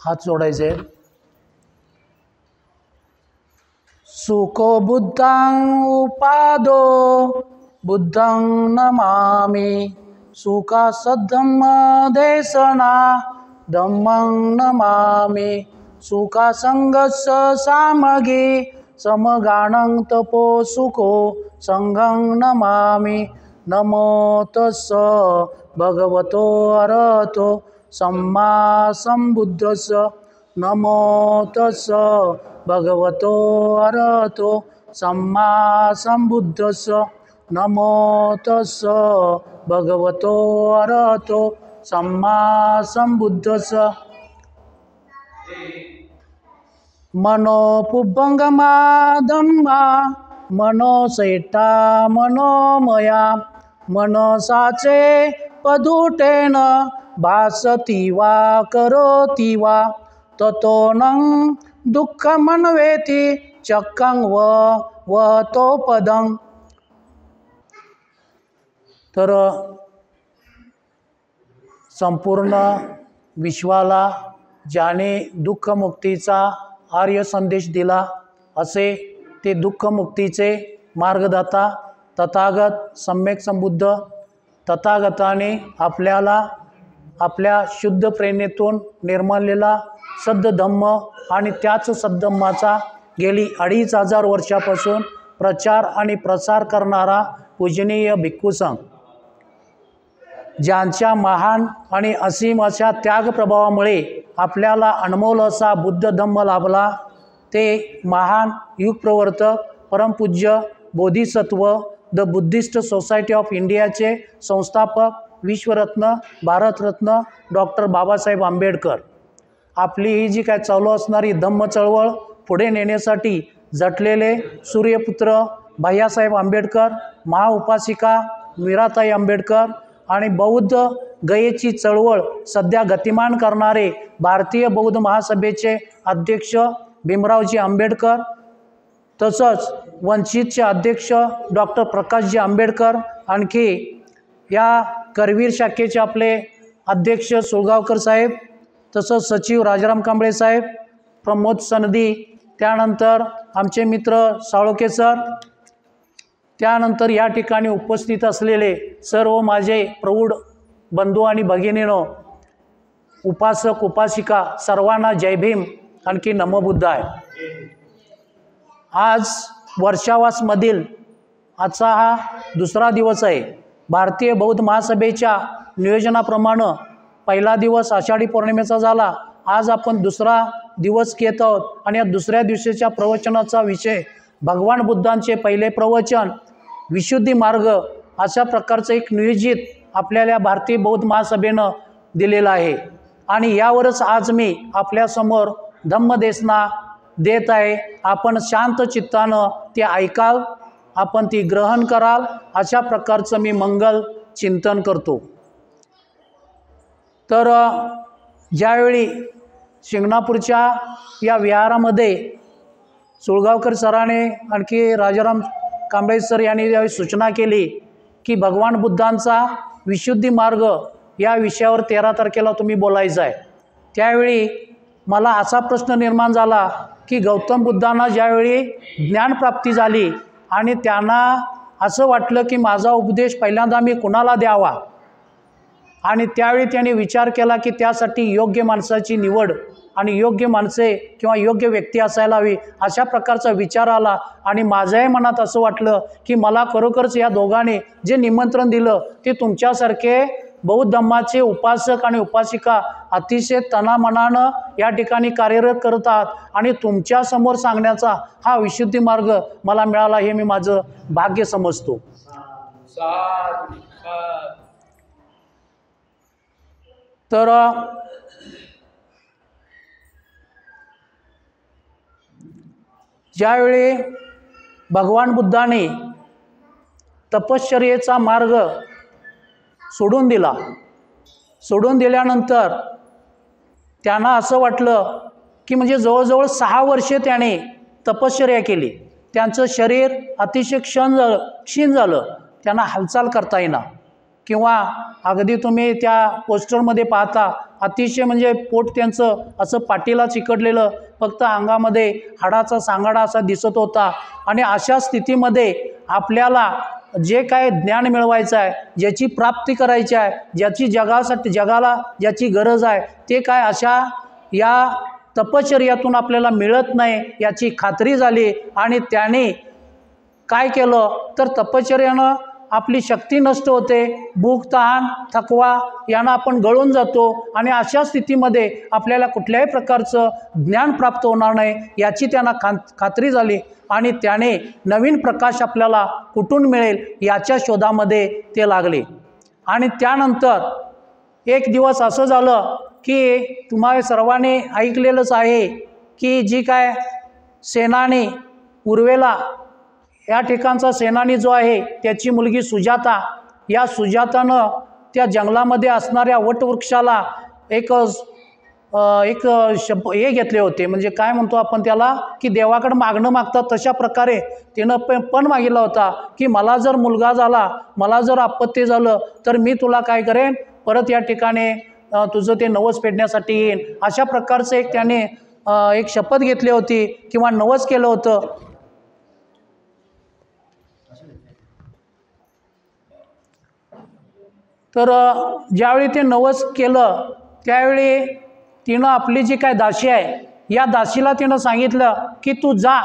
हात जोडायचे. सुको बुद्धं उपादो बुद्धं नमामि. सुखा सद्धम्म देशना धम्मं नमामि. सुखा संगस्स सामगी समगानं तपो सुखो संघं नमामि. नमो तस्स भगवतो अरहतो सम्मा संबुद्धस्स. नमो तस्स भगवतो अरहतो सम्मा संबुद्धस्स. नमो तस्स भगवतो अरहतो सम्मा संबुद्धस्स. मनो पुब्बंगमा धम्मा मनो सैटा मनोमया. मनसाचे पदुटेन भासती वा करोती वा. ततो नं दुःखमन्वेति चक्कं वहतो पदं. तर संपूर्ण विश्वाला ज्याने दुःखमुक्तीचा आर्य संदेश दिला असे ते दुःखमुक्तीचे मार्गदाता तथागत सम्यक संबुद्ध तथागताने आपल्याला आपल्या शुद्ध प्रेरणेतून निर्माणलेला सद्धम्म आणि त्याच सद्धम्माचा गेली 2500 वर्षापासून प्रचार आणि प्रसार करणारा पूजनीय भिक्खू संघ, ज्यांच्या महान आणि असीम अशा त्यागप्रभावामुळे आपल्याला अनमोल असा बुद्ध धम्म लाभला, ते महान युगप्रवर्तक परमपूज्य Bodhisattva the Buddhist society of इंडियाचे संस्थापक विश्वरत्न भारतरत्न डॉक्टर बाबासाहेब आंबेडकर. आपली ही जी काय चालू असणारी धम्म चळवळ पुढे नेण्यासाठी झटलेले सूर्यपुत्र भैयासाहेब आंबेडकर, महाउपासिका मीराताई आंबेडकर आणि बौद्ध गयेची चळवळ सध्या गतिमान करणारे भारतीय बौद्ध महासभेचे अध्यक्ष भीमरावजी आंबेडकर, तसंच वंचितचे अध्यक्ष डॉक्टर प्रकाशजी आंबेडकर, आणखी या करवीर शाखेचे आपले अध्यक्ष सुळगावकर साहेब, तसंच सचिव राजाराम कांबळे साहेब, प्रमोद सनदी, त्यानंतर आमचे मित्र साळोखे सर, त्यानंतर या ठिकाणी उपस्थित असलेले सर्व माझे प्रौढ बंधू आणि भगिनीनो, उपासक उपासिका, सर्वांना जय भीम, आणखी नमो बुद्धाय. आज वर्षावासमधील आजचा हा दुसरा दिवस आहे. भारतीय बौद्ध महासभेच्या नियोजनाप्रमाणे पहिला दिवस आषाढी पौर्णिमेचा झाला. आज आपण दुसरा दिवस घेत आहोत आणि या दुसऱ्या दिवसाच्या प्रवचनाचा विषय भगवान बुद्धांचे पहिले प्रवचन विशुद्धी मार्ग अशा प्रकारचं एक नियोजित आपल्याला भारतीय बौद्ध महासभेनं दिलेलं आहे. आणि यावरच आज मी आपल्यासमोर धम्मदेशना देत आहे. आपण शांत चित्तानं ते ऐकाल, आपण ती ग्रहण कराल, अशा प्रकारचं मी मंगल चिंतन करतो. तर ज्यावेळी शिंगणापूरच्या या विहारामध्ये सुळगावकर सराने आणखी राजाराम कांबळे सर यांनी ज्यावेळी सूचना केली की भगवान बुद्धांचा विशुद्धी मार्ग या विषयावर 13 तारखेला तुम्ही बोलायचं आहे, त्यावेळी मला असा प्रश्न निर्माण झाला की गौतम बुद्धांना ज्यावेळी ज्ञानप्राप्ती झाली आणि त्यांना असं वाटलं की माझा उपदेश पहिल्यांदा मी कुणाला द्यावा, आणि त्यावेळी त्यांनी विचार केला की त्यासाठी योग्य माणसाची निवड आणि योग्य माणसे किंवा योग्य व्यक्ती असायला हवी, अशा प्रकारचा विचार आला. आणि माझ्याही मनात असं वाटलं की मला खरोखरच या दोघांनी जे निमंत्रण दिलं ते तुमच्यासारखे बौद्ध धम्माचे उपासक आणि उपासिका अतिशय तनामनानं या ठिकाणी कार्यरत करत आहात आणि तुमच्यासमोर सांगण्याचा हा विशुद्धी मार्ग मला मिळाला, हे मी माझं भाग्य समजतो. तर ज्यावेळी भगवान बुद्धाने तपश्चर्येचा मार्ग सोडून दिल्यानंतर त्यांना असं वाटलं की म्हणजे जवळजवळ 6 वर्षे त्याने तपश्चर्या केली. त्यांचं शरीर अतिशय क्षीण झालं, त्यांना हालचाल करता येईना. किंवा अगदी तुम्ही त्या पोस्टरमध्ये पाहता अतिशय म्हणजे पोट त्यांचं असं पाठीला चिकटलेलं, फक्त अंगामध्ये हाडाचा सांगाडा असा दिसत होता। आणि अशा स्थितीमध्ये आपल्याला जे काय ज्ञान मिळवायचं आहे, ज्याची प्राप्ती करायची आहे, ज्याची जगाला ज्याची गरज आहे, ते काय अशा या तपश्चर्यातून आपल्याला मिळत नाही याची खात्री झाली। आणि त्याने काय केलं तर तपश्चर्यानं आपली शक्ती नष्ट होते, भूक तहान थकवा यांना आपण गळून जातो आणि अशा स्थितीमध्ये आपल्याला कुठल्याही प्रकारचं ज्ञान प्राप्त होणार नाही याची त्यांना खात्री झाली। आणि त्याने नवीन प्रकाश आपल्याला कुठून मिळेल याच्या शोधामध्ये ते लागले। आणि त्यानंतर एक दिवस असं झालं की तुम्हा सर्वांनी ऐकलेलंच आहे की जी काय सेनानी उर्वेला या ठिकाणचा सेनानी जो आहे त्याची मुलगी सुजाता, या सुजातानं त्या जंगलामध्ये असणाऱ्या वटवृक्षाला एक हे घेतले होते, म्हणजे काय म्हणतो आपण त्याला की देवाकडे मागणं मागतात तशा प्रकारे तिनं पण मागितला होता की मला जर मुलगा झाला, मला जर आपत्ती झालं तर मी तुला काय करेन, परत या ठिकाणी तुझं ते नवस फेडण्यासाठी येईन। अशा प्रकारचं एक त्याने एक शपथ घेतली होती किंवा नवस केलं होतं। तर ज्यावेळी ते नवस केलं त्यावेळी तिनं आपली जी काय दासी आहे या दासीला तिनं सांगितलं की तू जा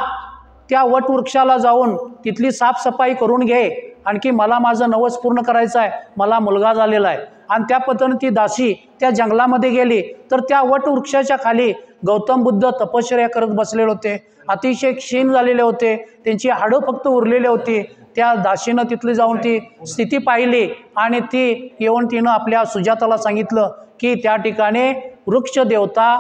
त्या वटवृक्षाला जाऊन तिथली साफसफाई करून घे, आणखी मला माझं नवस पूर्ण करायचं आहे, मला मुलगा झालेला आहे। आणि त्या पद्धतीने ती दासी त्या जंगलामध्ये गेली तर त्या वटवृक्षाच्या खाली गौतम बुद्ध तपश्चर्या करत बसलेले होते, अतिशय क्षीण झालेले होते, त्यांची हाडं फक्त उरलेली होती। त्या दासीनं तिथली जाऊन ती स्थिती पाहिली आणि ती येऊन तिनं आपल्या सुजाताला सांगितलं की त्या ठिकाणी वृक्ष देवता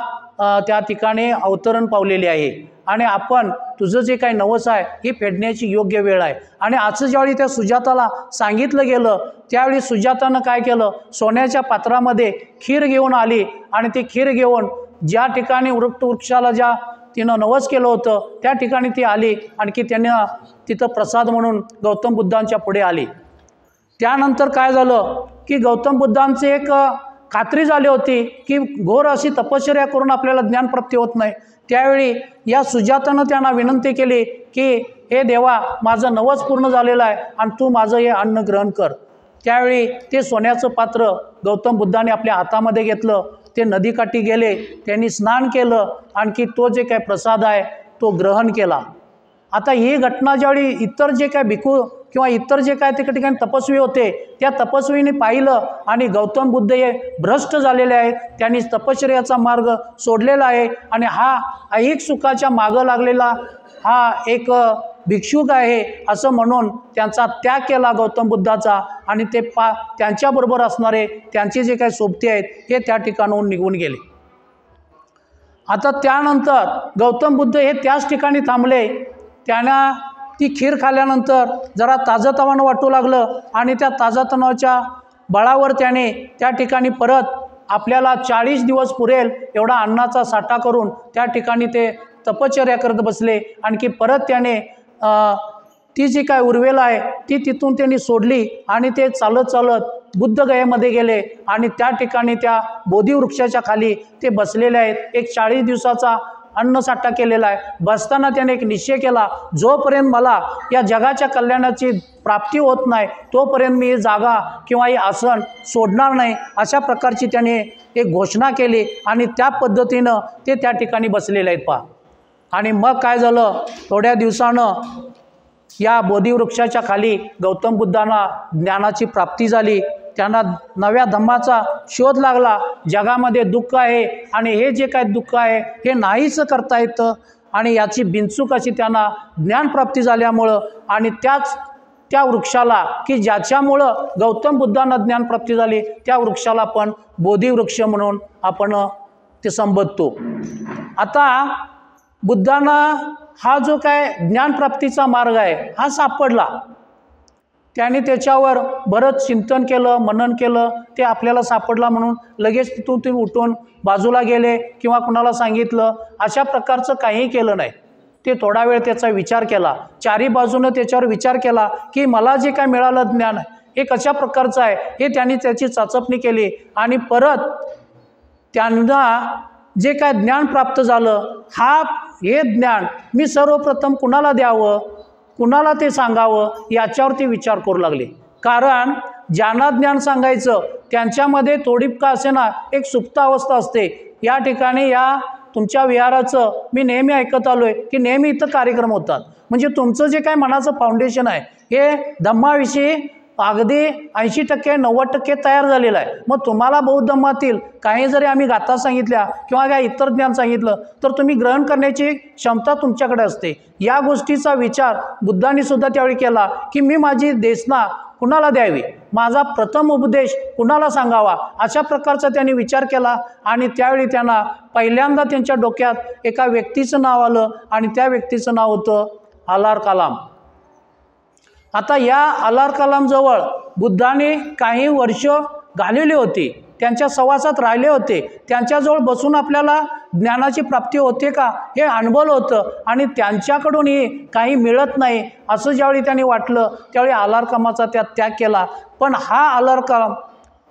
त्या ठिकाणी अवतरण पावलेली आहे आणि आपण तुझं जे काही नवस आहे ही फेडण्याची योग्य वेळ आहे। आणि असं ज्यावेळी त्या सुजाताला सांगितलं गेलं त्यावेळी सुजातानं काय केलं, सोन्याच्या पात्रामध्ये खीर घेऊन आली आणि ती खीर घेऊन ज्या ठिकाणी वृक्षाला ज्या तिनं नवस केलं होतं त्या ठिकाणी ती आली, आणखी त्यांना तिथं प्रसाद म्हणून गौतम बुद्धांच्या पुढे आली। त्यानंतर काय झालं की गौतम बुद्धांचे एक खात्री झाली होती की घोर अशी तपश्चर्या करून आपल्याला ज्ञानप्राप्ती होत नाही। त्यावेळी या सुजातानं त्यांना विनंती केली की हे देवा, माझं नवस पूर्ण झालेलं आहे आणि तू माझं हे अन्न ग्रहण कर। त्यावेळी ते सोन्याचं पात्र गौतम बुद्धाने आपल्या हातामध्ये घेतलं, ते नदीकाठी गेले, त्यांनी स्नान केलं, आणखी तो जे काय प्रसाद आहे तो ग्रहण केला। आता ही घटना ज्यावेळी इतर जे काय भिक्खू किंवा इतर जे काय त्या ठिकाणी तपस्वी होते त्या तपस्वीने पाहिलं आणि गौतम बुद्ध हे भ्रष्ट झालेले आहेत, त्यांनी तपश्चर्याचा मार्ग सोडलेला आहे आणि हा ऐहिक सुखाच्या मागं लागलेला हा एक भिक्षुक आहे असं म्हणून त्यांचा त्याग केला गौतम बुद्धाचा। आणि ते त्यांच्याबरोबर असणारे त्यांचे जे काही सोबती आहेत हे त्या ठिकाणाहून निघून गेले। आता त्यानंतर गौतम बुद्ध हे त्याच ठिकाणी थांबले। त्यांना ती खीर खाल्ल्यानंतर जरा ताजंतवानं वाटू लागलं आणि त्या ताजंतवाच्या बळावर त्याने त्या ठिकाणी परत आपल्याला 40 दिवस पुरेल एवढा अन्नाचा साठा करून त्या ठिकाणी ते तपश्चर्या करत बसले। आणखी परत त्याने ती जी काय उर्वेला आहे ती तिथून त्यांनी सोडली आणि ते चालत चालत बुद्धगयेमध्ये गेले आणि त्या ठिकाणी त्या बोधिवृक्षाच्या खाली ते बसलेले आहेत। एक 40 दिवसाचा अन्नसाठा केलेला आहे। बसताना त्याने एक निश्चय केला, जोपर्यंत मला या जगाच्या कल्याणाची प्राप्ती होत नाही तोपर्यंत मी ही जागा किंवा हे आसन सोडणार नाही, अशा प्रकारची त्याने एक घोषणा केली आणि त्या पद्धतीनं ते त्या ठिकाणी बसलेले आहेत पहा। आणि मग काय झालं, थोड्या दिवसानं या बोधिवृक्षाच्या खाली गौतम बुद्धांना ज्ञानाची प्राप्ती झाली, त्यांना नव्या धम्माचा शोध लागला। जगामध्ये दुःख आहे आणि हे जे काय दुःख आहे हे नाहीच करता येतं आणि याची बिनचूक अशी त्यांना ज्ञानप्राप्ती झाल्यामुळं आणि त्या वृक्षाला की ज्याच्यामुळं गौतम बुद्धांना ज्ञानप्राप्ती झाली त्या वृक्षाला आपण बोधिवृक्ष म्हणून आपण ते संबोधतो। आता बुद्धांना हा जो काय ज्ञानप्राप्तीचा मार्ग आहे हा सापडला, त्याने त्याच्यावर बरंच चिंतन केलं, मनन केलं, ते आपल्याला सापडला म्हणून लगेच तिथून ते उठून बाजूला गेले किंवा कुणाला सांगितलं अशा प्रकारचं काहीही केलं नाही। ते थोडा वेळ त्याचा विचार केला, चारी बाजूनं त्याच्यावर विचार केला की मला जे काय मिळालं ज्ञान एक अशा प्रकारचं आहे हे त्यांनी त्याची चाचपणी केली आणि परत त्यांना जे काय ज्ञान प्राप्त झालं हे ज्ञान मी सर्वप्रथम कुणाला द्यावं, कुणाला ते सांगावं याच्यावरती विचार करू लागले. कारण ज्यांना ज्ञान सांगायचं त्यांच्यामध्ये थोडी का असेना एक सुप्त अवस्था असते. या ठिकाणी या तुमच्या विहाराचं मी नेहमी ऐकत आलो आहे की नेहमी इथं कार्यक्रम होतात. म्हणजे तुमचं जे काय मनाचं फाउंडेशन आहे हे धम्माविषयी अगदी 80% 90% तयार झालेलं आहे. मग तुम्हाला बौद्ध धम्मातील काही जरी आम्ही गाथा सांगितल्या किंवा काय इतर ज्ञान सांगितलं तर तुम्ही ग्रहण करण्याची क्षमता तुमच्याकडे असते. या गोष्टीचा विचार बुद्धांनी सुद्धा त्यावेळी केला की मी माझी देशना कुणाला द्यावी, माझा प्रथम उपदेश कुणाला सांगावा, अशा प्रकारचा त्यांनी विचार केला. आणि त्यावेळी त्यांना पहिल्यांदा त्यांच्या डोक्यात एका व्यक्तीचं नाव आलं आणि त्या व्यक्तीचं नाव होतं अलार कलाम. आता या अलार कलामजवळ बुद्धाने काही वर्ष घालवली होती, त्यांच्या सहवासात राहिले होते, त्यांच्याजवळ बसून आपल्याला ज्ञानाची प्राप्ती होते का हे अनुभवलं होतं. आणि त्यांच्याकडूनही काही मिळत नाही असं ज्यावेळी त्यांनी वाटलं त्यावेळी अलार कलामाचा त्याग केला. पण हा अलार कलाम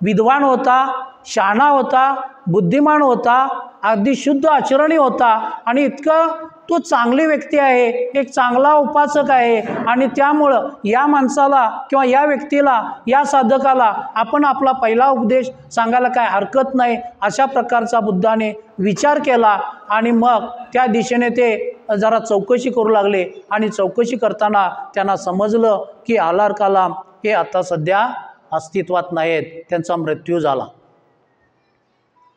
विद्वान होता, शहाणा होता, बुद्धिमान होता, अगदी शुद्ध आचरणी होता आणि इतकं तो चांगली व्यक्ती आहे, एक चांगला उपासक आहे. आणि त्यामुळं या माणसाला किंवा या व्यक्तीला, या साधकाला आपण आपला पहिला उपदेश सांगायला काय हरकत नाही अशा प्रकारचा बुद्धाने विचार केला. आणि मग त्या दिशेने ते जरा चौकशी करू लागले आणि चौकशी करताना त्यांना समजलं की अलार कलाम हे आता सध्या अस्तित्वात नाहीत, त्यांचा मृत्यू झाला.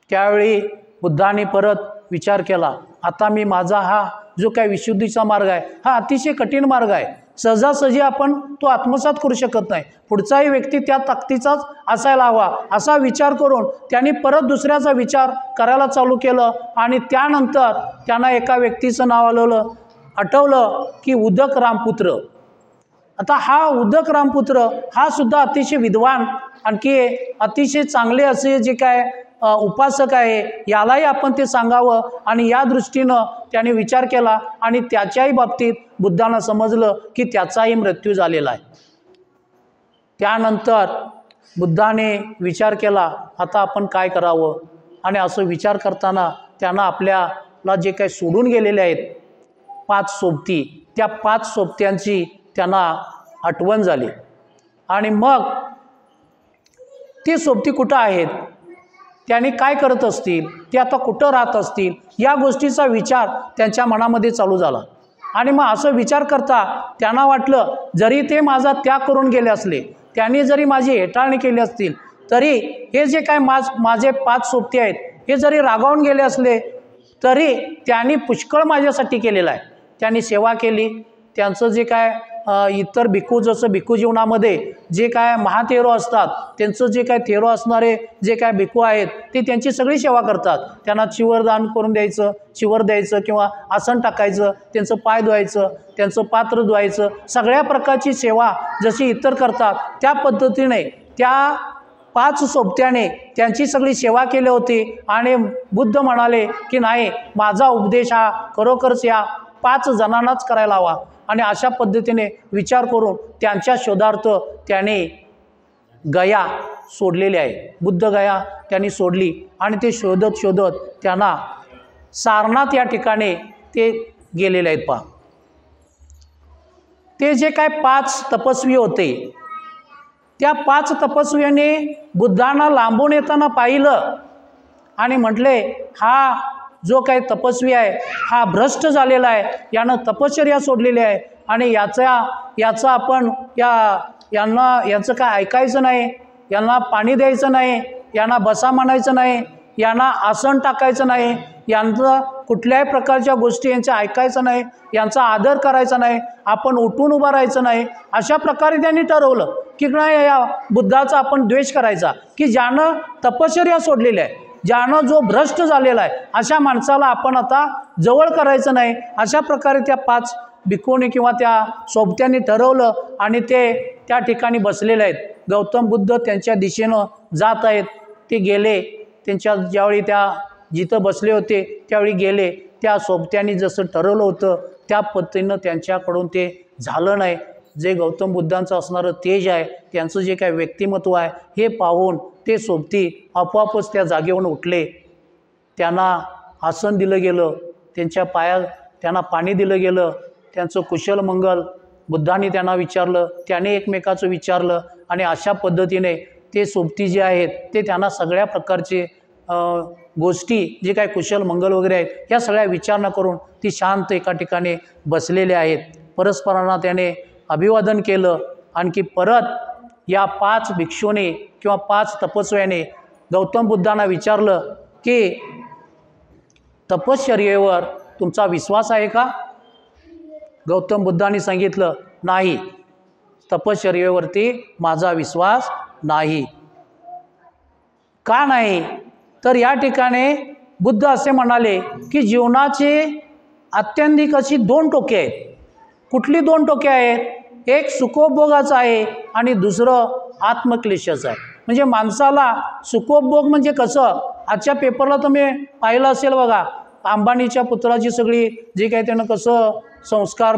त्यावेळी बुद्धाने परत विचार केला, आता मी माझा हा जो काय विशुद्धीचा मार्ग आहे हा अतिशय कठीण मार्ग आहे, सहजासहजी आपण तो आत्मसात करू शकत नाही, पुढचाही व्यक्ती त्या ताकदीचाच असायला हवा असा विचार करून त्यांनी परत दुसऱ्याचा विचार करायला चालू केलं. आणि त्यानंतर त्यांना एका व्यक्तीचं नाव आठवलं की उदक रामपुत्र. आता हा उदक रामपुत्र हा सुद्धा अतिशय विद्वान आणखी अतिशय चांगले असे जे काय उपासक आहे, यालाही आपण ते सांगावं. आणि या दृष्टीनं त्याने विचार केला आणि त्याच्याही बाबतीत बुद्धांना समजलं की त्याचाही मृत्यू झालेला आहे. त्यानंतर बुद्धाने विचार केला आता आपण काय करावं. आणि असं विचार करताना त्यांना आपल्याला जे काही सोडून गेलेले आहेत 5 सोबती, त्या 5 सोबत्यांची त्यांना आठवण झाली. आणि मग ते सोबती कुठं आहेत, त्यांनी काय करत असतील, ते आता कुठं राहत असतील, या गोष्टीचा विचार त्यांच्या मनामध्ये चालू झाला. आणि मग असं विचार करता त्यांना वाटलं जरी ते माझा त्याग करून गेले असले, त्यांनी जरी माझी हेटाळणी केली असतील, तरी हे जे काय माझे 5 सोबती आहेत हे जरी रागावून गेले असले तरी त्यांनी पुष्कळ माझ्यासाठी केलेलं आहे. त्यांनी सेवा केली. त्यांचं जे काय इतर भिक्खू, जसं भिक्खू जीवनामध्ये जे काय महाथेरो असतात, त्यांचं जे काय थेरो असणारे जे काय भिक्खू आहेत ते त्यांची सगळी सेवा करतात. त्यांना चिवरदान करून द्यायचं, चिवर द्यायचं किंवा आसन टाकायचं, त्यांचं पाय धुवायचं, त्यांचं पात्र धुवायचं, सगळ्या प्रकारची सेवा जशी इतर करतात त्या पद्धतीने त्या 5 सोबत्याने त्यांची सगळी सेवा केली होती. आणि बुद्ध म्हणाले की नाही, माझा उपदेश हा खरोखरच या 5 जणांनाच करायला हवा. आणि अशा पद्धतीने विचार करून त्यांच्या शोधार्थ त्याने गया सोडलेली आहे. बुद्ध गया त्यांनी सोडली आणि ते शोधत शोधत त्यांना सारनाथ या ठिकाणी ते गेलेले आहेत. पहा, ते जे काय 5 तपस्वी होते त्या 5 तपस्व्याने बुद्धांना लांबून येताना पाहिलं आणि म्हटले हा जो काही तपस्वी आहे हा भ्रष्ट झालेला आहे, यानं तपश्चर्या सोडलेली आहे आणि याचा आपण यांचं काय ऐकायचं नाही, यांना पाणी द्यायचं नाही, यांना बसा म्हणायचं नाही, यांना आसन टाकायचं नाही, यांचं कुठल्याही प्रकारच्या गोष्टी यांच्या ऐकायचं नाही, यांचा आदर करायचा नाही, आपण उठून उभं राहायचं नाही. अशा प्रकारे त्यांनी ठरवलं की नाही या बुद्धाचा आपण द्वेष करायचा, की ज्यानं तपश्चर्या सोडलेली आहे, ज्यानं जो भ्रष्ट झालेला आहे अशा माणसाला आपण आता जवळ करायचं नाही. अशा प्रकारे त्या 5 भिक्खूंनी किंवा त्या सोबत्यांनी ठरवलं आणि ते त्या ठिकाणी बसलेले आहेत. गौतम बुद्ध त्यांच्या दिशेनं जात आहेत. ते गेले, त्यांच्या ज्यावेळी त्या जिथं बसले होते त्यावेळी गेले. त्या सोबत्यांनी जसं ठरवलं होतं त्या पद्धतीनं त्यांच्याकडून ते झालं नाही. जे गौतम बुद्धांचं असणारं तेज आहे, त्यांचं जे काय व्यक्तिमत्व आहे हे पाहून ते सोबती आपोआपच त्या जागेवरून उठले. त्यांना आसन दिलं गेलं, त्यांच्या पायात त्यांना पाणी दिलं गेलं, त्यांचं कुशल मंगल बुद्धांनी त्यांना विचारलं, त्याने एकमेकाचं विचारलं आणि अशा पद्धतीने ते सोबती जे आहेत ते त्यांना सगळ्या प्रकारचे गोष्टी जे काय कुशल मंगल वगैरे आहेत या सगळ्या विचारणा करून ती शांत एका ठिकाणी बसलेले आहेत. परस्परांना त्याने अभिवादन केलं. आणखी परत या 5 भिक्षूने किंवा 5 तपस्व्याने गौतम बुद्धांना विचारलं की तपश्चर्येवर तुमचा विश्वास आहे का? गौतम बुद्धांनी सांगितलं नाही, तपश्चर्येवरती माझा विश्वास नाही. का नाही? तर या ठिकाणी बुद्ध असे म्हणाले की जीवनाची आत्यंतिक अशी 2 टोके आहेत. कुठली 2 टोके आहेत? एक सुखोपभोगाचं आहे आणि दुसरं आत्मक्लेशाचं आहे. म्हणजे माणसाला सुखोपभोग म्हणजे कसं, आजच्या पेपरला तुम्ही पाहिलं असेल बघा, अंबानीच्या पुत्राची सगळी जे काही त्यानं कसं संस्कार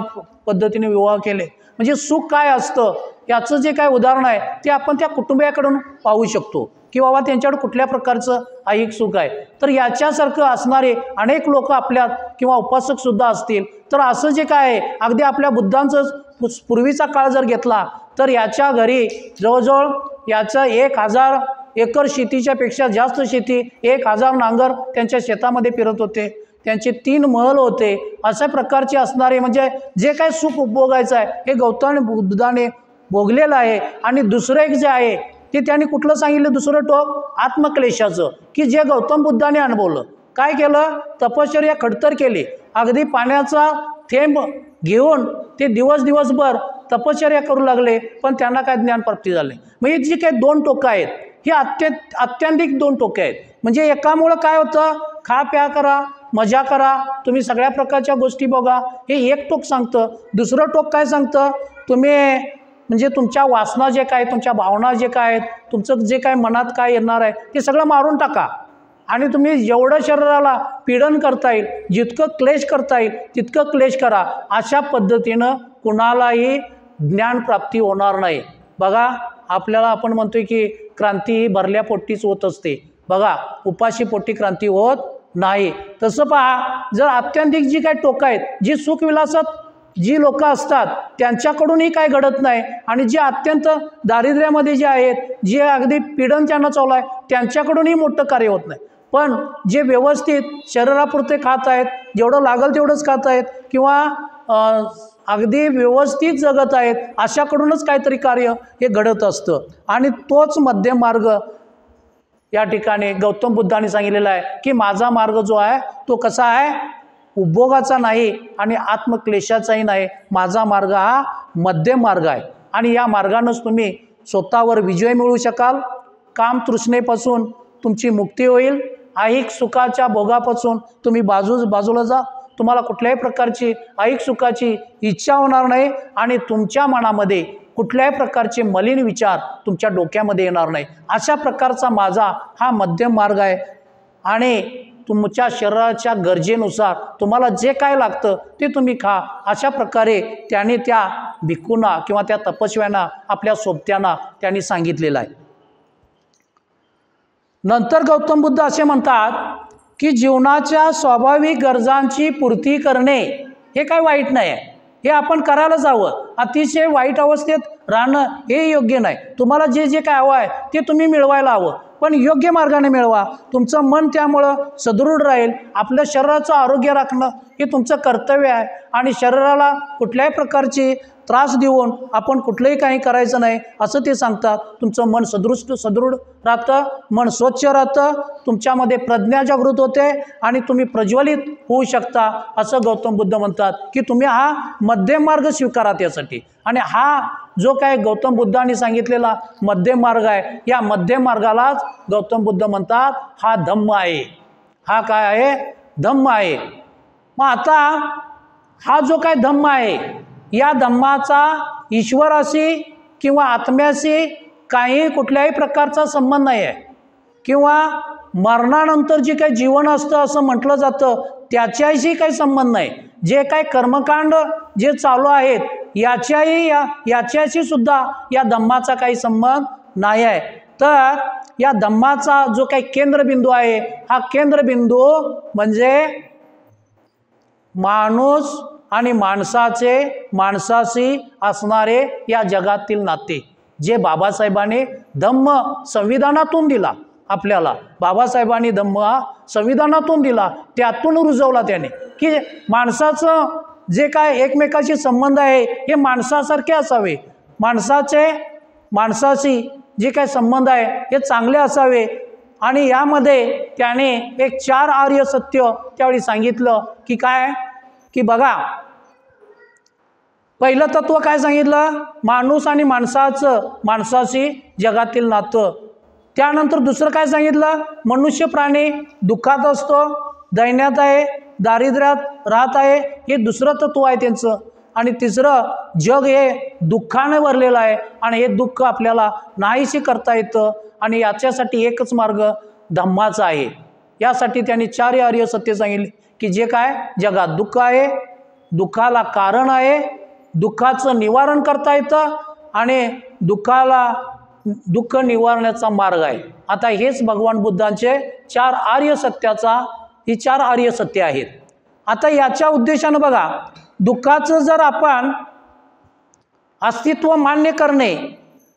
पद्धतीने विवाह केले, म्हणजे सुख काय असतं याचं जे काय उदाहरण आहे ते आपण त्या कुटुंबियाकडून पाहू शकतो की बाबा त्यांच्याकडे कुठल्या प्रकारचं ऐहिक सुख आहे. तर याच्यासारखं असणारे अनेक लोक आपल्यात किंवा उपासकसुद्धा असतील. तर असं जे काय आहे अगदी आपल्या बुद्धांचं पूर्वीचा काळ जर घेतला तर याच्या घरी जवळजवळ याचं 1000 एकर शेतीच्या पेक्षा जास्त शेती, 1000 नांगर त्यांच्या शेतामध्ये फिरत होते, त्यांचे 3 महल होते. अशा प्रकारचे असणारे म्हणजे जे काय सुख उपभोगायचं आहे हे गौतम बुद्धाने भोगलेलं आहे. आणि दुसरं एक जे आहे ते त्यांनी कुठलं सांगितलं, दुसरं टोक आत्मक्लेशाचं, की जे गौतम बुद्धाने अनुभवलं. काय केलं? तपश्चर्या खडतर केली. अगदी पाण्याचा थेंब घेऊन ते दिवसभर तपश्चर्या करू लागले, पण त्यांना काय ज्ञानप्राप्ती झाली. म्हणजे जी काही 2 टोकं आहेत ही अत्यंतिक 2 टोके आहेत. म्हणजे एकामुळं काय होतं, खा प्या करा, मजा करा, तुम्ही सगळ्या प्रकारच्या गोष्टी बघा, हे एक टोक सांगतं. दुसरं टोक काय सांगतं, तुम्ही म्हणजे तुमच्या वासना जे काय, तुमच्या भावना जे काय आहेत, तुमचं जे काय मनात काय येणार आहे ते सगळं मारून टाका आणि तुम्ही जेवढं शरीराला पीडन करता येईल, जितकं क्लेश करता येईल तितकं क्लेश करा. अशा पद्धतीनं कुणालाही ज्ञानप्राप्ती होणार नाही. बघा, आपल्याला आपण म्हणतोय की क्रांती ही भरल्या पोटीच होत असते. बघा, उपाशी पोटी क्रांती होत नाही. तसं पहा, जर अत्यंतिक जी काही टोकं आहेत, जी सुखविलासात जी लोक असतात त्यांच्याकडूनही काय घडत नाही आणि जे अत्यंत दारिद्र्यामध्ये जे आहेत, जे अगदी पीडन त्यांना चालू आहे त्यांच्याकडूनही मोठं कार्य होत नाही. पण जे व्यवस्थित शरीरापुरते खात आहेत, जेवढं लागल तेवढंच खात आहेत किंवा अगदी व्यवस्थित जगत आहेत, अशाकडूनच काहीतरी कार्य हे घडत असतं. आणि तोच मध्यम मार्ग या ठिकाणी गौतम बुद्धांनी सांगितलेला आहे की माझा मार्ग जो आहे तो कसा आहे, उपभोगाचा नाही आणि आत्मक्लेशाचाही नाही. माझा मार्ग हा मध्यम मार्ग आहे आणि या मार्गानंच तुम्ही स्वतःवर विजय मिळवू शकाल. काम तृष्णेपासून तुमची मुक्ती होईल. ऐहिक सुखाच्या भोगापासून तुम्ही बाजूला जा. तुम्हाला कुठल्याही प्रकारची ऐहिक सुखाची इच्छा होणार नाही आणि तुमच्या मनामध्ये कुठल्याही प्रकारचे मलिन विचार तुमच्या डोक्यामध्ये येणार नाही. अशा प्रकारचा माझा हा मध्यम मार्ग आहे आणि तुमच्या शरीराच्या गरजेनुसार तुम्हाला जे काय लागतं ते तुम्ही खा. अशा प्रकारे त्याने त्या भिक्खूंना किंवा त्या तपस्व्यांना, आपल्या सोबत्यांना त्यांनी सांगितलेलं आहे. नंतर गौतम बुद्ध असे म्हणतात की जीवनाच्या स्वाभाविक गरजांची पूर्ती करणे हे काय वाईट नाही आहे, हे आपण करायलाच हवं. अतिशय वाईट अवस्थेत राहणं हे योग्य नाही. तुम्हाला जे जे काय हवं आहे ते तुम्ही मिळवायला हवं, पण योग्य मार्गाने मिळवा. तुमचं मन त्यामुळं सदृढ राहील. आपल्या शरीराचं आरोग्य राखणं हे तुमचं कर्तव्य आहे आणि शरीराला कुठल्याही प्रकारची त्रास देऊन आपण कुठलंही काही करायचं नाही असं ते सांगतात. तुमचं मन सदृढ राहतं, मन स्वच्छ राहतं, तुमच्यामध्ये प्रज्ञा जागृत होते आणि तुम्ही प्रज्वलित होऊ शकता असं गौतम बुद्ध म्हणतात की तुम्ही हा मध्यम मार्ग स्वीकारा त्यासाठी. आणि हा जो काय गौतम बुद्धांनी सांगितलेला मध्यम मार्ग आहे, या मध्यम मार्गालाच गौतम बुद्ध म्हणतात हा धम्म आहे. हा काय आहे? धम्म आहे. मग आता हा जो काय धम्म आहे, या धम्माचा ईश्वराशी किंवा आत्म्याशी काही कुठल्याही प्रकारचा संबंध नाही आहे किंवा मरणानंतर जे काही जीवन असतं असं म्हटलं जातं त्याच्याशी काही संबंध नाही. जे काही कर्मकांड जे चालू आहेत याच्याशी सुद्धा या धम्माचा काही संबंध नाही आहे। तर या धम्माचा जो काही केंद्रबिंदू आहे, हा केंद्रबिंदू म्हणजे माणूस आणि माणसाशी असणारे या जगातील नाते, जे बाबासाहेबांनी धम्म संविधानातून दिला आपल्याला। बाबासाहेबांनी धम्म हा संविधानातून दिला, त्यातून रुजवला त्याने, की माणसाचं जे काय एकमेकाशी संबंध आहे हे माणसासारखे असावे, माणसाशी जे काय संबंध आहे हे चांगले असावे। आणि यामध्ये त्याने एक 4 आर्य सत्य त्यावेळी सांगितलं, की काय, की बघा, पहिलं तत्व काय सांगितलं, माणूस आणि माणसाशी जगातील नातं। त्यानंतर दुसरं काय सांगितलं, मनुष्य प्राणी दुःखात असतो, दैन्यात आहे, दारिद्र्यात राहत आहे, हे दुसरं तत्व आहे त्यांचं। आणि तिसरं, जग हे दुःखाने भरलेलं आहे आणि हे दुःख आपल्याला नाहीसे करता येतं, आणि याच्यासाठी एकच मार्ग धम्माचा आहे। यासाठी त्यांनी 4 आर्य सत्य सांगितले, की जे काय जगात दुःख आहे, दुःखाला कारण आहे, दुःखाचं निवारण करता येतं आणि दुःख निवारण्याचा मार्ग आहे। आता हेच भगवान बुद्धांचे 4 आर्य सत्य आहेत। आता याच्या उद्देशानं बघा, दुःखाचं जर आपण अस्तित्व मान्य करणे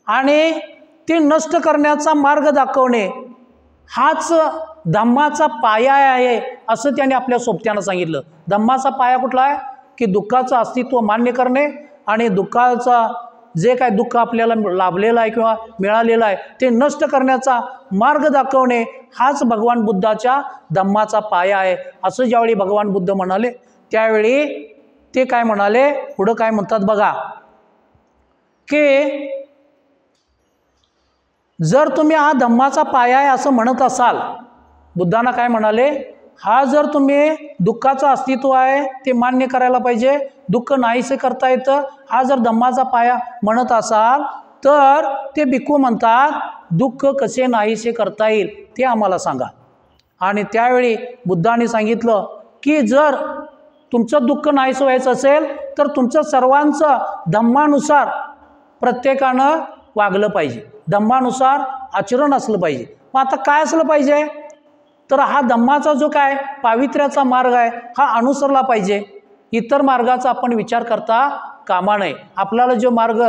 आणि ते नष्ट करण्याचा मार्ग दाखवणे, हाच धम्माचा पाया आहे, असं त्याने आपल्या सोबत्यानं सांगितलं। धम्माचा पाया कुठला आहे, की दुःखाचं अस्तित्व मान्य करणे आणि दुःखाचा जे काय दुःख आपल्याला लाभलेलं आहे किंवा मिळालेलं आहे ते नष्ट करण्याचा मार्ग दाखवणे, हाच भगवान बुद्धाच्या धम्माचा पाया आहे, असं ज्यावेळी भगवान बुद्ध म्हणाले, त्यावेळी ते काय म्हणाले, पुढं काय म्हणतात बघा, की जर तुम्ही हा धम्माचा पाया आहे असं म्हणत असाल, बुद्धांना काय म्हणाले, हा जर तुम्ही दुःखाचं अस्तित्व आहे ते मान्य करायला पाहिजे, दुःख नाहीसे करता येतं, हा जर धम्माचा पाया म्हणत असाल, तर ते भिक्खू म्हणतात, दुःख कसे नाहीसे करता येईल ते आम्हाला सांगा। आणि त्यावेळी बुद्धांनी सांगितलं, की जर तुमचं दुःख नाहीसं व्हायचं असेल तर तुमचं सर्वांचं धम्मानुसार प्रत्येकानं वागलं पाहिजे, धम्मानुसार आचरण असलं पाहिजे। मग आता काय असलं पाहिजे, तर हा धम्माचा जो काय पावित्र्याचा मार्ग आहे हा अनुसरला पाहिजे, इतर मार्गाचा आपण विचार करता कामा नये। आपल्याला जो मार्ग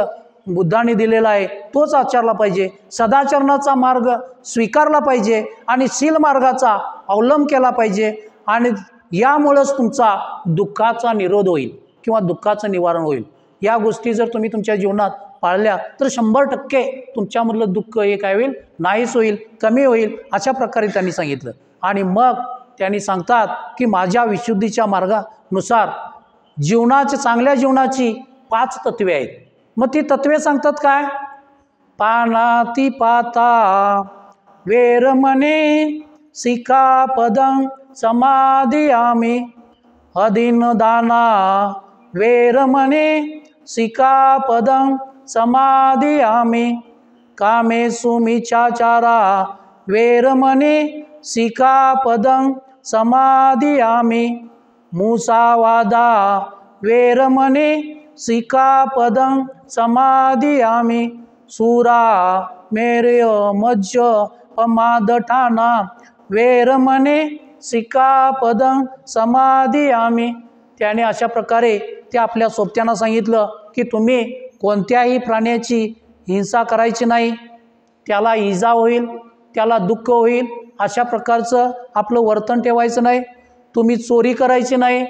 बुद्धांनी दिलेला आहे तोच आचरला पाहिजे, सदाचरणाचा मार्ग स्वीकारला पाहिजे आणि शील मार्गाचा अवलंब केला पाहिजे, आणि यामुळेच तुमचा दुःखाचा निरोध होईल किंवा दुःखाचं निवारण होईल। या गोष्टी जर तुम्ही तुमच्या जीवनात पाळल्या तर 100% तुमच्यामधलं दुःख हे काय होईल, नाहीच होईल, कमी होईल, अशा प्रकारे त्यांनी सांगितलं। आणि मग त्यांनी सांगतात, की माझ्या विशुद्धीच्या मार्गानुसार चांगल्या जीवनाची 5 तत्वे आहेत। मग ती तत्वे सांगतात काय, पानातिपाता वेरमणे सिक्खापदं समादियामि, अदीनदाना वेरमणे सिक्खापदं समादियामि, कामेषु मिच्छाचारा वेरमणे सिक्खापदं समादियामि, मुसावादा वेरमणे सिक्खापदं समादियामि, सूरा मेरय मज्ज पमादठाना वेरमणे सिक्खापदं समादियामि। त्याने अशा प्रकारे ते आपल्या सोबत्यांना सांगितलं, की तुम्ही कोणत्याही प्राण्याची हिंसा करायची नाही, त्याला इजा होईल, त्याला दुःख होईल अशा प्रकारचं आपलं वर्तन ठेवायचं नाही, तुम्ही चोरी करायची नाही,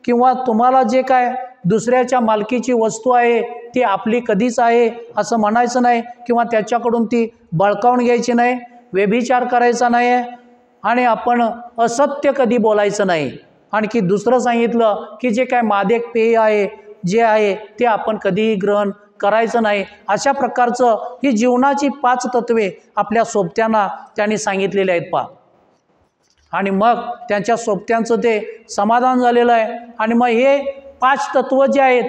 किंवा तुम्हाला जे काय दुसऱ्याच्या मालकीची वस्तू आहे ती आपली कधीच आहे असं म्हणायचं नाही, किंवा त्याच्याकडून ती बळकावून घ्यायची नाही, व्यभिचार करायचा नाही, आणि आपण असत्य कधी बोलायचं नाही। आणखी दुसरं सांगितलं, की जे काय मादक पेय आहे जे आहे ते आपण कधीही ग्रहण करायचं नाही। अशा प्रकारचं ही जीवनाची 5 तत्वे आपल्या सोबत्यांना त्यांनी सांगितलेले आहेत पहा। आणि मग त्यांच्या सोबत्यांचं ते समाधान झालेलं आहे। आणि मग हे 5 तत्व जे आहेत,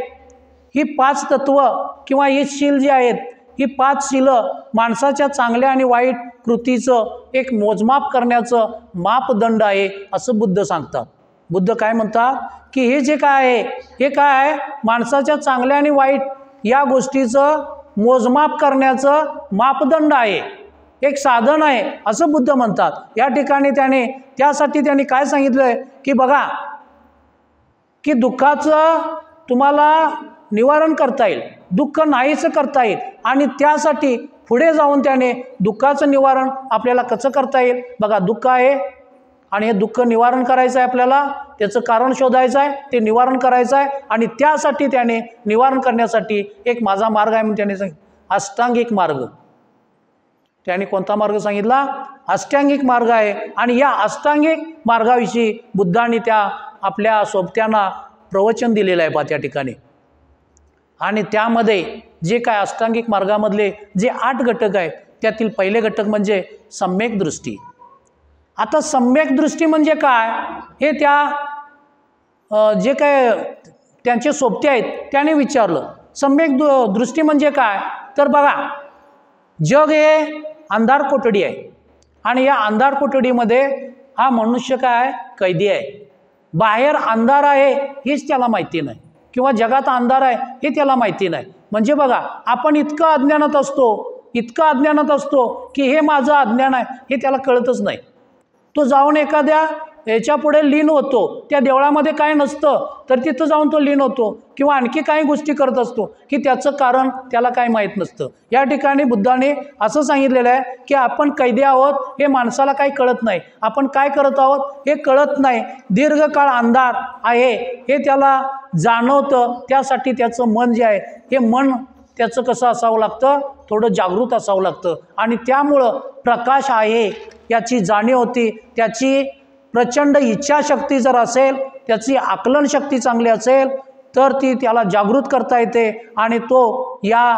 ही 5 तत्व किंवा हे शील जे आहेत, ही 5 शीलं माणसाच्या चांगल्या आणि वाईट कृतीचं एक मोजमाप करण्याचं मापदंड आहे असं बुद्ध सांगतात। बुद्ध काय म्हणतात की हे जे काय आहे हे काय आहे, माणसाच्या चांगल्या आणि वाईट या गोष्टीचं मोजमाप करण्याचं मापदंड आहे, एक साधन आहे असं बुद्ध म्हणतात. या ठिकाणी त्यासाठी त्यांनी काय सांगितलं आहे की बघा की दुःखाचं तुम्हाला निवारण करता येईल, दुःख नाहीच करता येईल, आणि त्यासाठी पुढे जाऊन त्याने दुःखाचं निवारण आपल्याला कसं करता येईल. बघा दुःख आहे आणि हे दुःख निवारण करायचं आहे, आपल्याला त्याचं कारण शोधायचं आहे, ते निवारण करायचं आहे, आणि त्यासाठी त्याने निवारण करण्यासाठी एक माझा मार्ग आहे म्हणून त्याने सांगितलं अष्टांगिक मार्ग. त्याने कोणता मार्ग सांगितला? अष्टांगिक मार्ग आहे. आणि या अष्टांगिक मार्गाविषयी बुद्धांनी त्या आपल्या सोबत्यांना प्रवचन दिलेलं आहे पहा त्या ठिकाणी. आणि त्यामध्ये जे काय अष्टांगिक मार्गामधले जे 8 घटक आहेत त्यातील पहिले घटक म्हणजे सम्यक दृष्टी. आता सम्यक दृष्टी म्हणजे काय हे त्या जे काय त्यांचे सोबते आहेत त्याने विचारलं. सम्यक दृष्टी म्हणजे काय तर बघा, जग हे अंधार कोठडी आहे आणि या अंधार कोठडीमध्ये हा मनुष्य काय कैदी आहे. बाहेर अंधार आहे हेच त्याला माहिती नाही, किंवा जगात अंधार आहे हे त्याला माहिती नाही. म्हणजे बघा आपण इतकं अज्ञानात असतो की हे माझं अज्ञान आहे हे त्याला कळतच नाही. तो जाऊन एखाद्या याच्या पुढे लीन होतो, त्या देवळामध्ये काय नसतं तर तिथं जाऊन तो लीन होतो, किंवा आणखी काही गोष्टी करत असतो की त्याचं कारण त्याला काय माहीत नसतं. या ठिकाणी बुद्धाने असं सांगितलेलं आहे की आपण कैदी आहोत हे माणसाला काही कळत नाही, आपण काय करत आहोत हे कळत नाही. दीर्घकाळ अंधार आहे हे त्याला जाणवतं, त्यासाठी त्याचं मन जे आहे हे मन त्याचं कसं असावं लागतं, थोडं जागृत असावं लागतं. आणि त्यामुळं प्रकाश आहे याची जाणीव होती, त्याची प्रचंड इच्छाशक्ती जर असेल, त्याची आकलन शक्ती चांगली असेल तर ती त्याला जागृत करता येते, आणि तो या